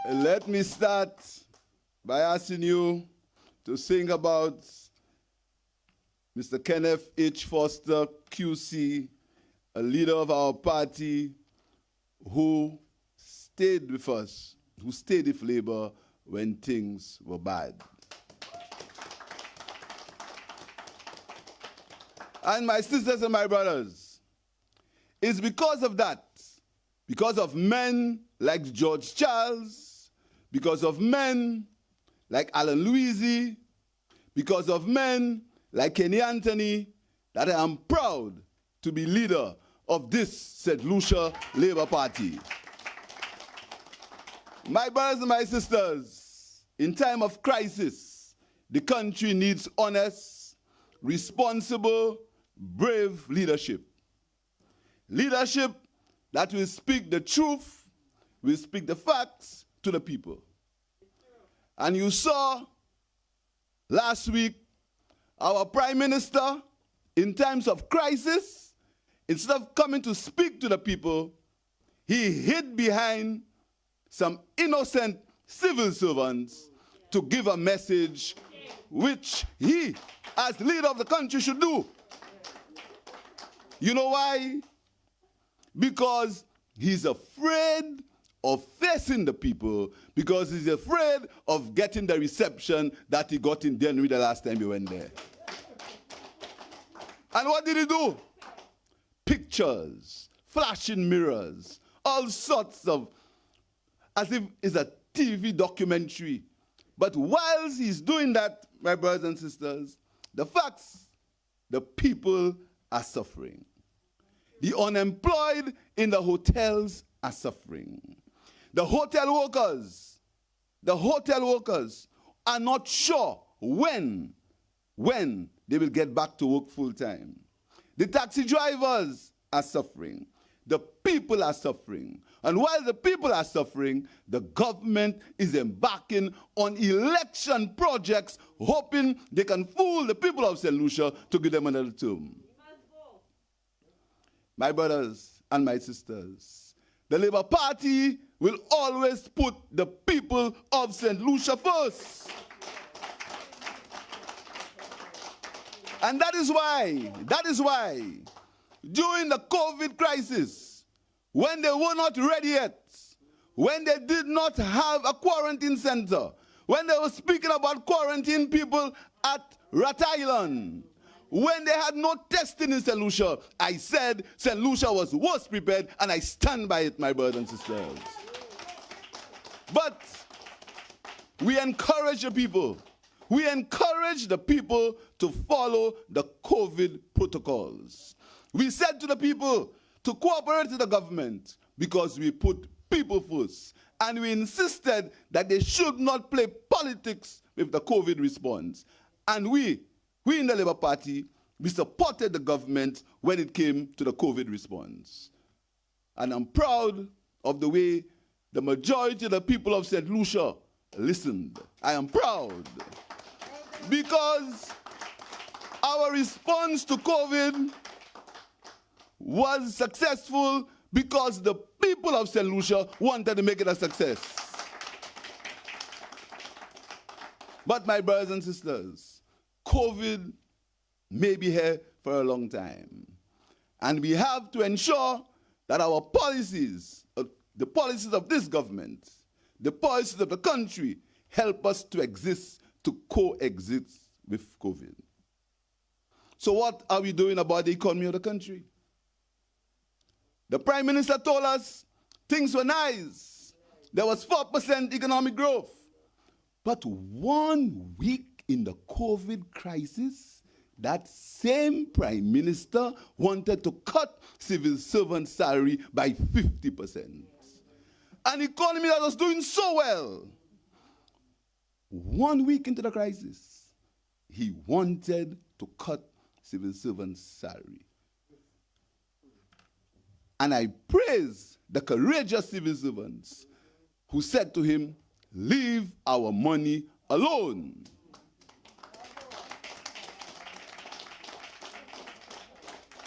Let me start by asking you to sing about Mr. Kenneth H. Foster, QC, a leader of our party who stayed with us, who stayed with Labour when things were bad. And my sisters and my brothers, it's because of that, because of men like George Charles, because of men like Alan Louisi, because of men like Kenny Anthony, that I am proud to be leader of this St. Lucia Labour Party. My brothers and my sisters, in time of crisis, the country needs honest, responsible, brave leadership. Leadership that will speak the truth, will speak the facts to the people. And you saw last week our Prime Minister, in times of crisis, instead of coming to speak to the people, he hid behind some innocent civil servants to give a message which he, as leader of the country, should do. You know why? Because he's afraid of facing the people, because he's afraid of getting the reception that he got in January the last time he went there. And what did he do? Pictures, flashing mirrors, all sorts of, as if it's a TV documentary. But whilst he's doing that, my brothers and sisters, the facts, the people are suffering. The unemployed in the hotels are suffering. The hotel workers are not sure when they will get back to work full time. The taxi drivers are suffering. The people are suffering. And while the people are suffering, the government is embarking on election projects, hoping they can fool the people of St. Lucia to give them another term. My brothers and my sisters, the Labour Party will always put the people of St. Lucia first. And that is why, during the COVID crisis, when they were not ready yet, when they did not have a quarantine center, when they were speaking about quarantine people at Rat Island, when they had no testing in St. Lucia, I said St. Lucia was worst prepared, and I stand by it, my brothers and sisters. But we encourage the people. We encourage the people to follow the COVID protocols. We said to the people to cooperate with the government because we put people first. And we insisted that they should not play politics with the COVID response. And we in the Labour Party, we supported the government when it came to the COVID response. And I'm proud of the way the majority of the people of St. Lucia listened. I am proud because our response to COVID was successful because the people of St. Lucia wanted to make it a success. But my brothers and sisters, COVID may be here for a long time. And we have to ensure that our policies, the policies of this government, the policies of the country, help us to exist, to coexist with COVID. So what are we doing about the economy of the country? The Prime Minister told us things were nice. There was 4% economic growth. But 1 week in the COVID crisis, that same Prime Minister wanted to cut civil servant salary by 50%. An economy that was doing so well. 1 week into the crisis, he wanted to cut civil servant salary. And I praise the courageous civil servants who said to him, leave our money alone.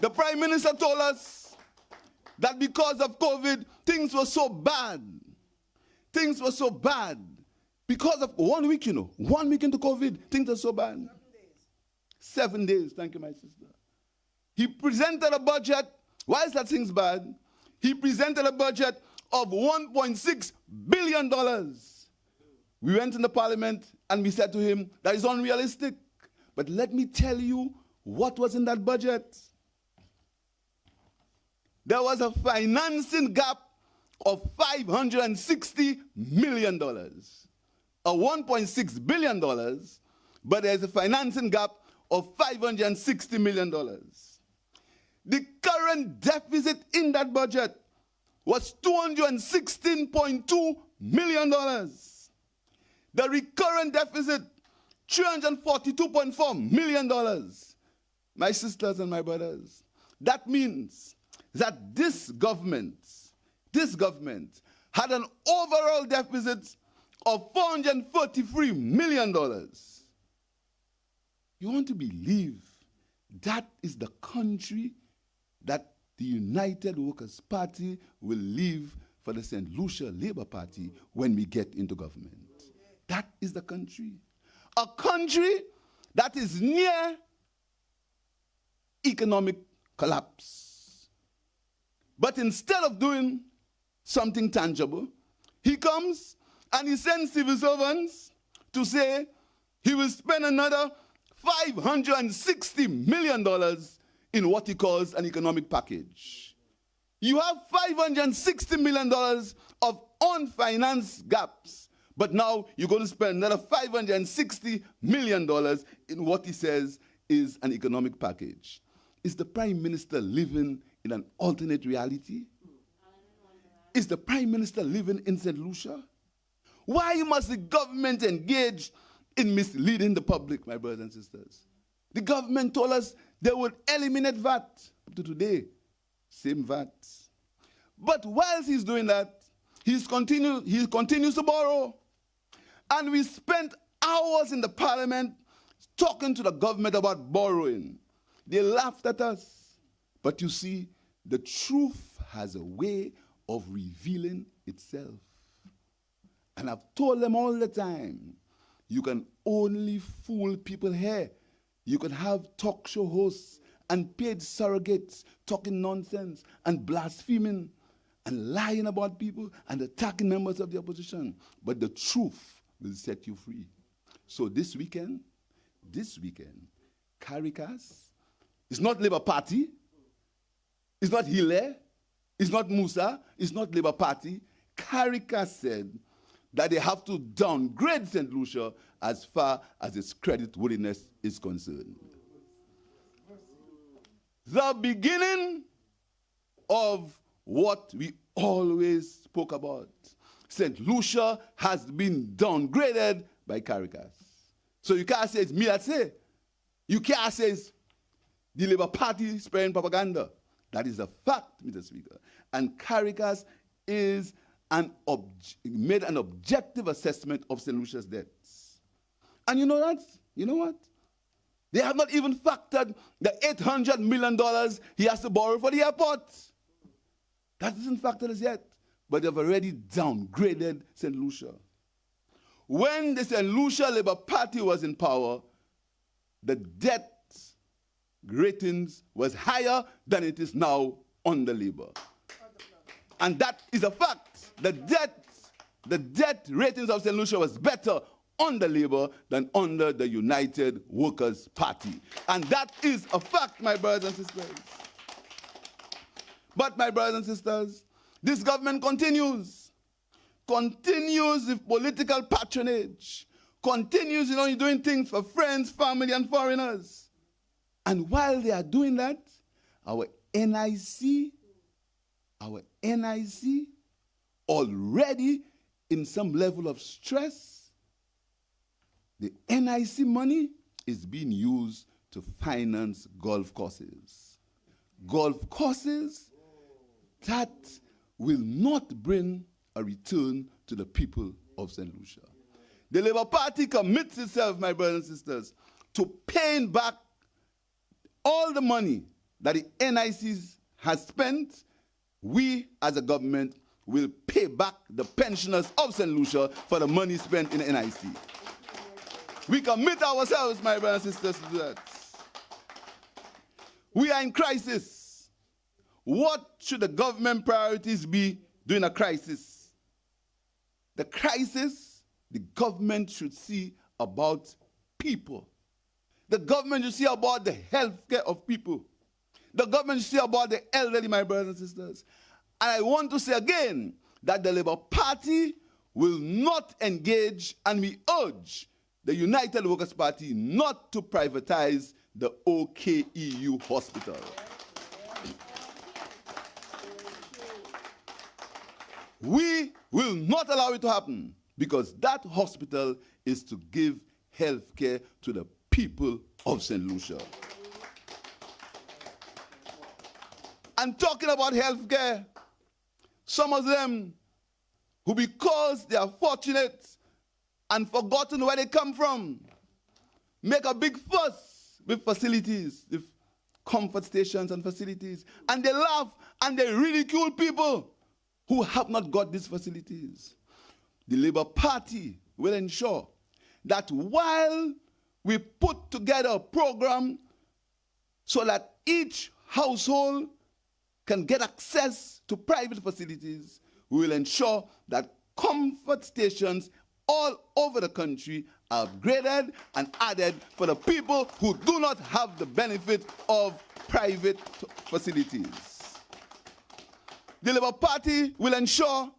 The Prime Minister told us that because of COVID, things were so bad things were so bad because of 1 week, 1 week into COVID, things are so bad. 7 days, thank you, my sister. He presented a budget. Why is that things bad? He presented a budget of $1.6 billion. We went in the parliament and we said to him, that is unrealistic. But let me tell you what was in that budget. There was a financing gap of $560 million. A $1.6 billion, but there's a financing gap of $560 million. The current deficit in that budget was $216.2 million. The recurrent deficit, $342.4 million. My sisters and my brothers, that means that this government had an overall deficit of $443 million. You want to believe that is the country that the United Workers' Party will leave for the St. Lucia Labour Party when we get into government. That is the country. A country that is near economic collapse. But instead of doing something tangible, he comes and he sends civil servants to say he will spend another $560 million in what he calls an economic package. You have $560 million of unfinanced gaps, but now you're going to spend another $560 million in what he says is an economic package. Is the Prime Minister living in an alternate reality? Is the Prime Minister living in St. Lucia? Why must the government engage in misleading the public, my brothers and sisters? The government told us they would eliminate VAT. Up to today, same VAT. But whilst he's doing that, he continues to borrow. And we spent hours in the parliament talking to the government about borrowing. They laughed at us. But you see, the truth has a way of revealing itself. And I've told them all the time, you can only fool people here. You can have talk show hosts and paid surrogates talking nonsense and blaspheming and lying about people and attacking members of the opposition. But the truth will set you free. So this weekend, Caritas, it's not Labour Party, it's not Hile, it's not Musa, it's not Labour Party. Caritas said that they have to downgrade St. Lucia as far as its creditworthiness is concerned. The beginning of what we always spoke about. St. Lucia has been downgraded by Caritas. So you can't say it's me that say. You can't say it's the Labour Party spreading propaganda. That is a fact, Mr. Speaker. And Caritas is made an objective assessment of St. Lucia's debts. And you know that? You know what? They have not even factored the $800 million he has to borrow for the airport. That isn't factored as yet. But they've already downgraded St. Lucia. When the St. Lucia Labour Party was in power, the debt ratings was higher than it is now under Labour. And that is a fact. The debt ratings of St. Lucia was better under Labour than under the United Workers' Party. And that is a fact, my brothers and sisters. But, my brothers and sisters, this government continues with political patronage, continues, doing things for friends, family, and foreigners. And while they are doing that, our NIC, already in some level of stress, the NIC money is being used to finance golf courses. Golf courses that will not bring a return to the people of St. Lucia. The Labour Party commits itself, my brothers and sisters, to paying back all the money that the NICs has spent. We, as a government, will pay back the pensioners of St. Lucia for the money spent in the NIC. We commit ourselves, my brothers and sisters, to do that. We are in crisis. What should the government priorities be during a crisis? The crisis, the government should see about people. The government should see about the health care of people. The government should see about the elderly, my brothers and sisters. And I want to say again that the Labour Party will not engage, and we urge the United Workers' Party not to privatize the OKEU hospital. We will not allow it to happen, because that hospital is to give health care to the people of St. Lucia. And talking about health care, some of them who, because they are fortunate and forgotten where they come from, make a big fuss with facilities, with comfort stations and facilities, and they laugh and they ridicule people who have not got these facilities. The Labour Party will ensure that while we put together a program so that each household can get access to private facilities, we will ensure that comfort stations all over the country are upgraded and added for the people who do not have the benefit of private facilities. The Labour Party will ensure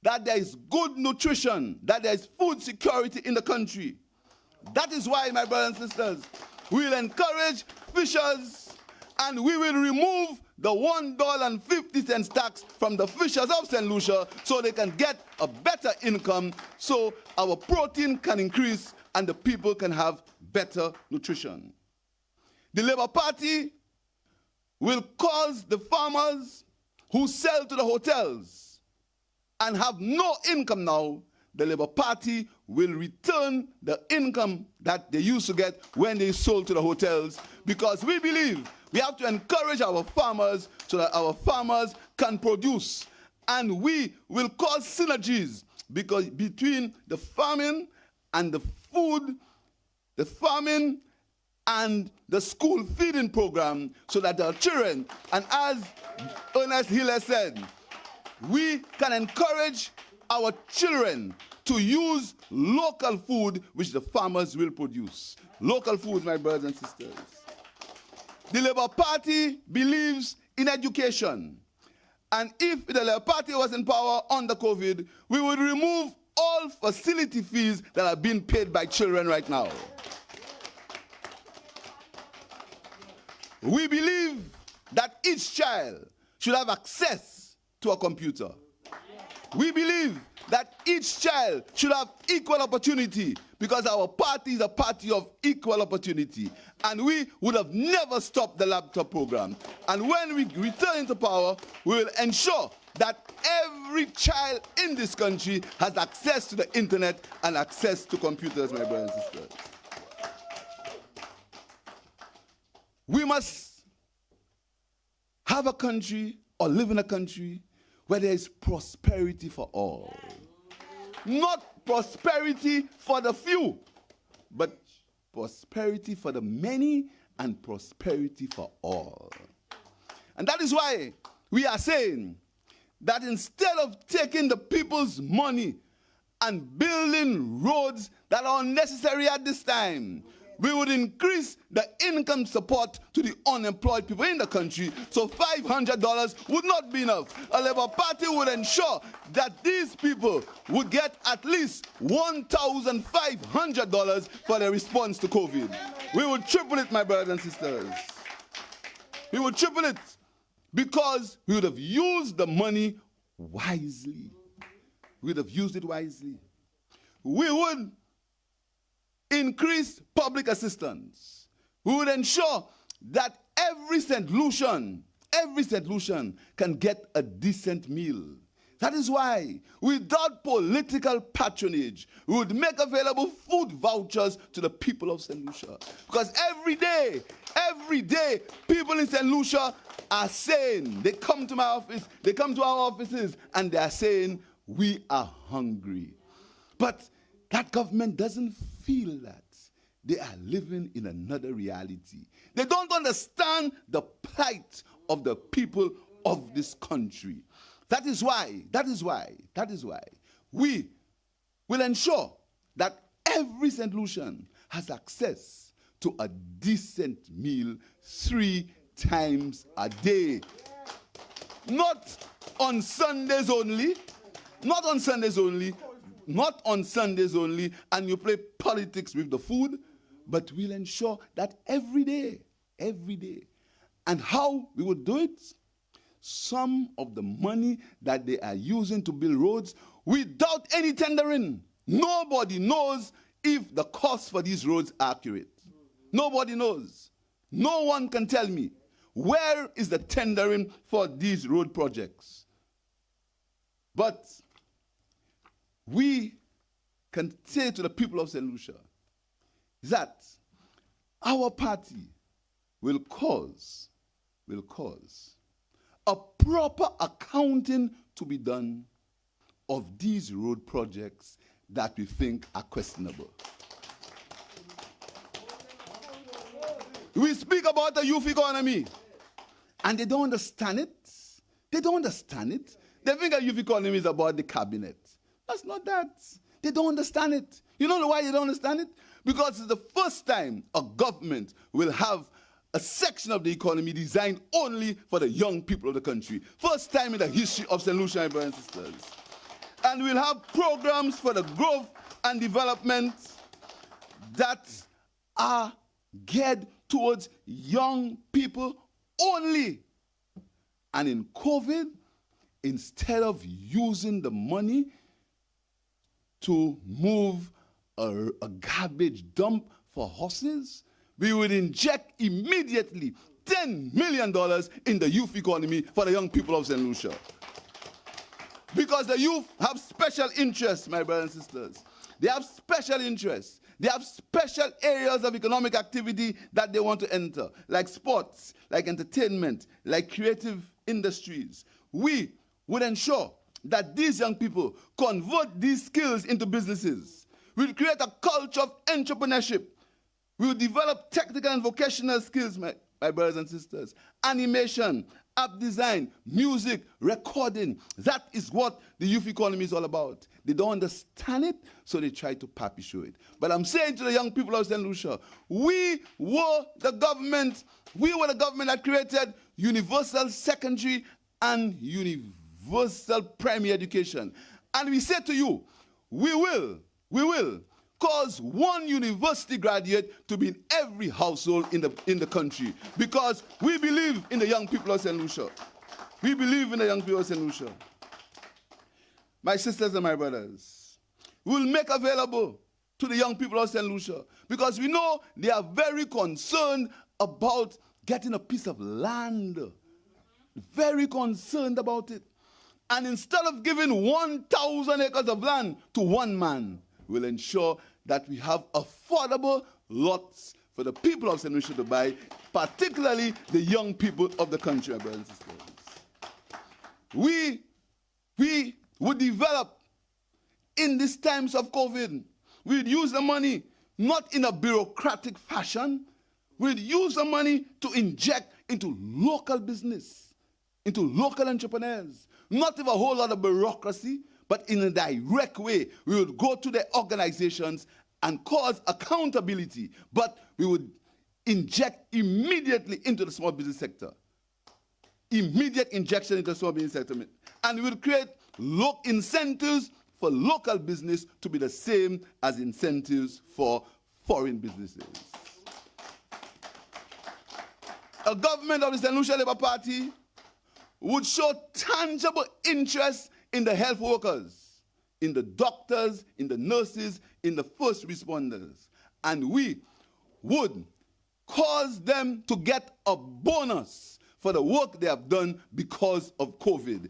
that there is good nutrition, that there is food security in the country. That is why, my brothers and sisters, we will encourage fishers, and we will remove the $1.50 tax from the fishers of St. Lucia so they can get a better income, so our protein can increase and the people can have better nutrition. The Labour Party will cause the farmers who sell to the hotels and have no income now, the Labour Party will return the income that they used to get when they sold to the hotels, because we believe we have to encourage our farmers so that our farmers can produce. And we will cause synergies between the farming and the food, the farming and the school feeding program, so that our children, and as Ernest Hiller said, we can encourage our children to use local food which the farmers will produce. Local food, my brothers and sisters. The Labour Party believes in education. And if the Labour Party was in power under COVID, we would remove all facility fees that are being paid by children right now. We believe that each child should have access to a computer. We believe that each child should have equal opportunity, because our party is a party of equal opportunity. And we would have never stopped the laptop program. And when we return to power, we will ensure that every child in this country has access to the internet and access to computers, my brothers and sisters. We must have a country, or live in a country, where there is prosperity for all. Not prosperity for the few, but prosperity for the many and prosperity for all. And that is why we are saying that instead of taking the people's money and building roads that are unnecessary at this time, we would increase the income support to the unemployed people in the country, so $500 would not be enough. A Labour Party would ensure that these people would get at least $1,500 for their response to COVID. We would triple it, my brothers and sisters. We would triple it, because we would have used the money wisely. We would have used it wisely. We would increase public assistance. We would ensure that every St. Lucian can get a decent meal, That is why, without political patronage, we would make available food vouchers to the people of St. Lucia. Because every day, people in St. Lucia are saying, they come to my office, they come to our offices, and they are saying, we are hungry. But that government doesn't feel that. They are living in another reality. They don't understand the plight of the people of this country. That is why we will ensure that every St. Lucian has access to a decent meal 3 times a day. Not on Sundays only, and you play politics with the food, but we'll ensure that every day. And how we would do it? Some of the money that they are using to build roads without any tendering. Nobody knows if the cost for these roads are accurate. Nobody knows. No one can tell me where is the tendering for these road projects. But we can say to the people of St. Lucia that our party will cause a proper accounting to be done of these road projects that we think are questionable. We speak about the youth economy, and they don't understand it. They think a youth economy is about the cabinet. That's not that. They don't understand it. You know why they don't understand it? Because it's the first time a government will have a section of the economy designed only for the young people of the country. First time in the history of St. Lucia, my brothers and sisters. And we'll have programs for the growth and development that are geared towards young people only. And in COVID, instead of using the money to move a garbage dump for horses, we would inject immediately $10 million in the youth economy for the young people of St. Lucia. Because the youth have special interests, my brothers and sisters. They have special interests. They have special areas of economic activity that they want to enter, like sports, like entertainment, like creative industries. We would ensure that these young people convert these skills into businesses. We'll create a culture of entrepreneurship. We will develop technical and vocational skills, my brothers and sisters. Animation, app design, music, recording. That is what the youth economy is all about. They don't understand it, so they try to pappy show it. But I'm saying to the young people of St. Lucia, we were the government that created universal secondary and universal primary education. And we say to you, we will cause one university graduate to be in every household in the country, because we believe in the young people of St. Lucia. We believe in the young people of St. Lucia. My sisters and my brothers, we'll make available to the young people of St. Lucia, because we know they are very concerned about getting a piece of land. Very concerned about it. And instead of giving 1,000 acres of land to one man, we'll ensure that we have affordable lots for the people of St. Lucia to buy, particularly the young people of the country, my brothers and sisters. We would develop in these times of COVID. We'd use the money not in a bureaucratic fashion. We'd use the money to inject into local business, into local entrepreneurs, not with a whole lot of bureaucracy, but in a direct way. We would go to the organizations and cause accountability, but we would inject immediately into the small business sector. Immediate injection into the small business sector. And we would create incentives for local business to be the same as incentives for foreign businesses. A government of the St. Lucia Labour Party would show tangible interest in the health workers, in the doctors, in the nurses, in the first responders. And we would cause them to get a bonus for the work they have done because of COVID.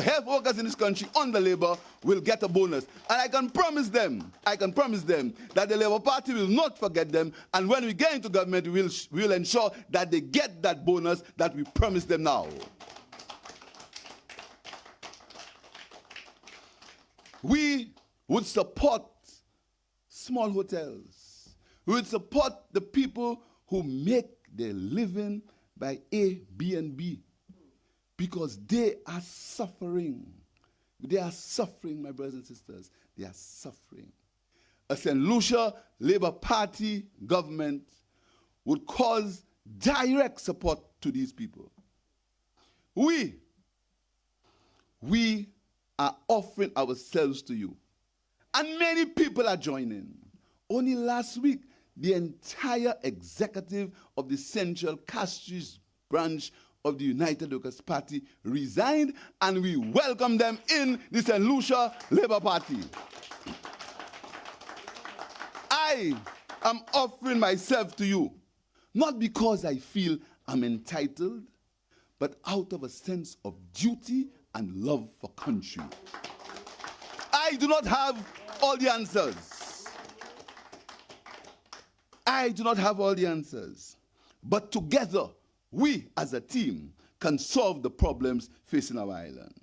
health workers in this country under Labour will get a bonus. And I can promise them that the Labour Party will not forget them, and when we get into government, we will ensure that they get that bonus that we promised them now. We would support small hotels. We would support the people who make their living by A, B, and B, because they are suffering. They are suffering, my brothers and sisters. They are suffering. A St. Lucia Labour Party government would cause direct support to these people. We are offering ourselves to you. And many people are joining. Only last week, the entire executive of the Central Castries branch of the United Workers' Party resigned, and we welcome them in the St. Lucia Labour Party. I am offering myself to you, not because I feel I'm entitled, but out of a sense of duty and love for country. I do not have all the answers. I do not have all the answers. But together, we as a team can solve the problems facing our island.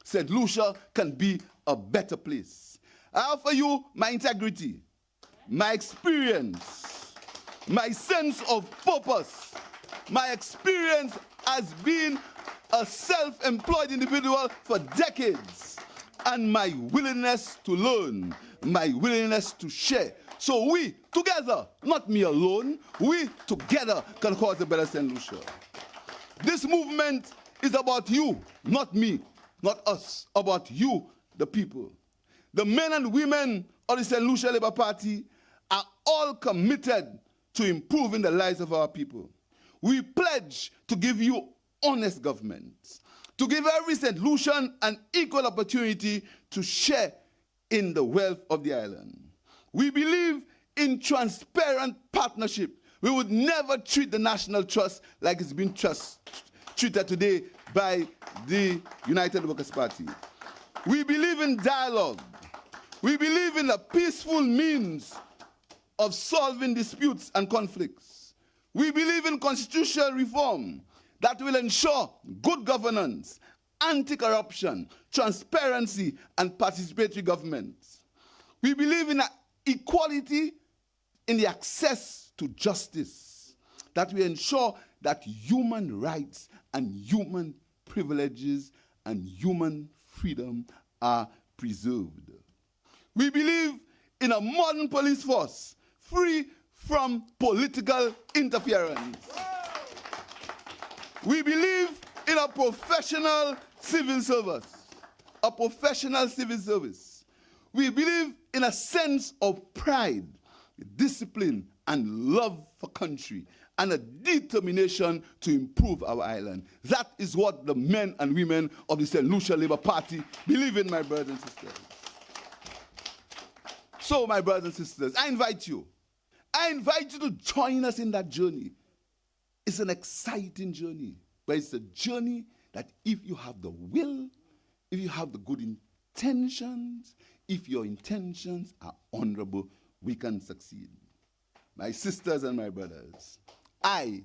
St. Lucia can be a better place. I offer you my integrity, my experience, my sense of purpose, my experience as being a self-employed individual for decades, and my willingness to learn, my willingness to share. So we together, not me alone, we together can cause a better St. Lucia. This movement is about you, not me, not us, about you, the people. The men and women of the St. Lucia Labour Party are all committed to improving the lives of our people. We pledge to give you honest government, to give every St. Lucian an equal opportunity to share in the wealth of the island. We believe in transparent partnership. We would never treat the National Trust like it's been treated today by the United Workers' Party. We believe in dialogue. We believe in a peaceful means of solving disputes and conflicts. We believe in constitutional reform that will ensure good governance, anti-corruption, transparency, and participatory government. We believe in equality in the access to justice, that we ensure that human rights and human privileges and human freedom are preserved. We believe in a modern police force free from political interference. We believe in a professional civil service, We believe in a sense of pride, discipline, and love for country, and a determination to improve our island. That is what the men and women of the St. Lucia Labour Party believe in, my brothers and sisters. So, my brothers and sisters, I invite you to join us in that journey. It's an exciting journey, but it's a journey that if you have the will, if you have the good intentions, if your intentions are honorable, we can succeed. My sisters and my brothers, I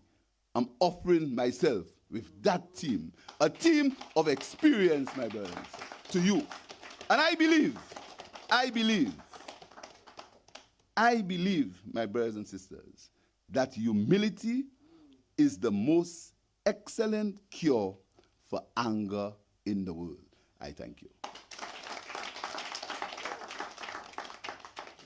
am offering myself with that team, a team of experience, my brothers, to you. And I believe, my brothers and sisters, that humility is the most excellent cure for anger in the world. I thank you.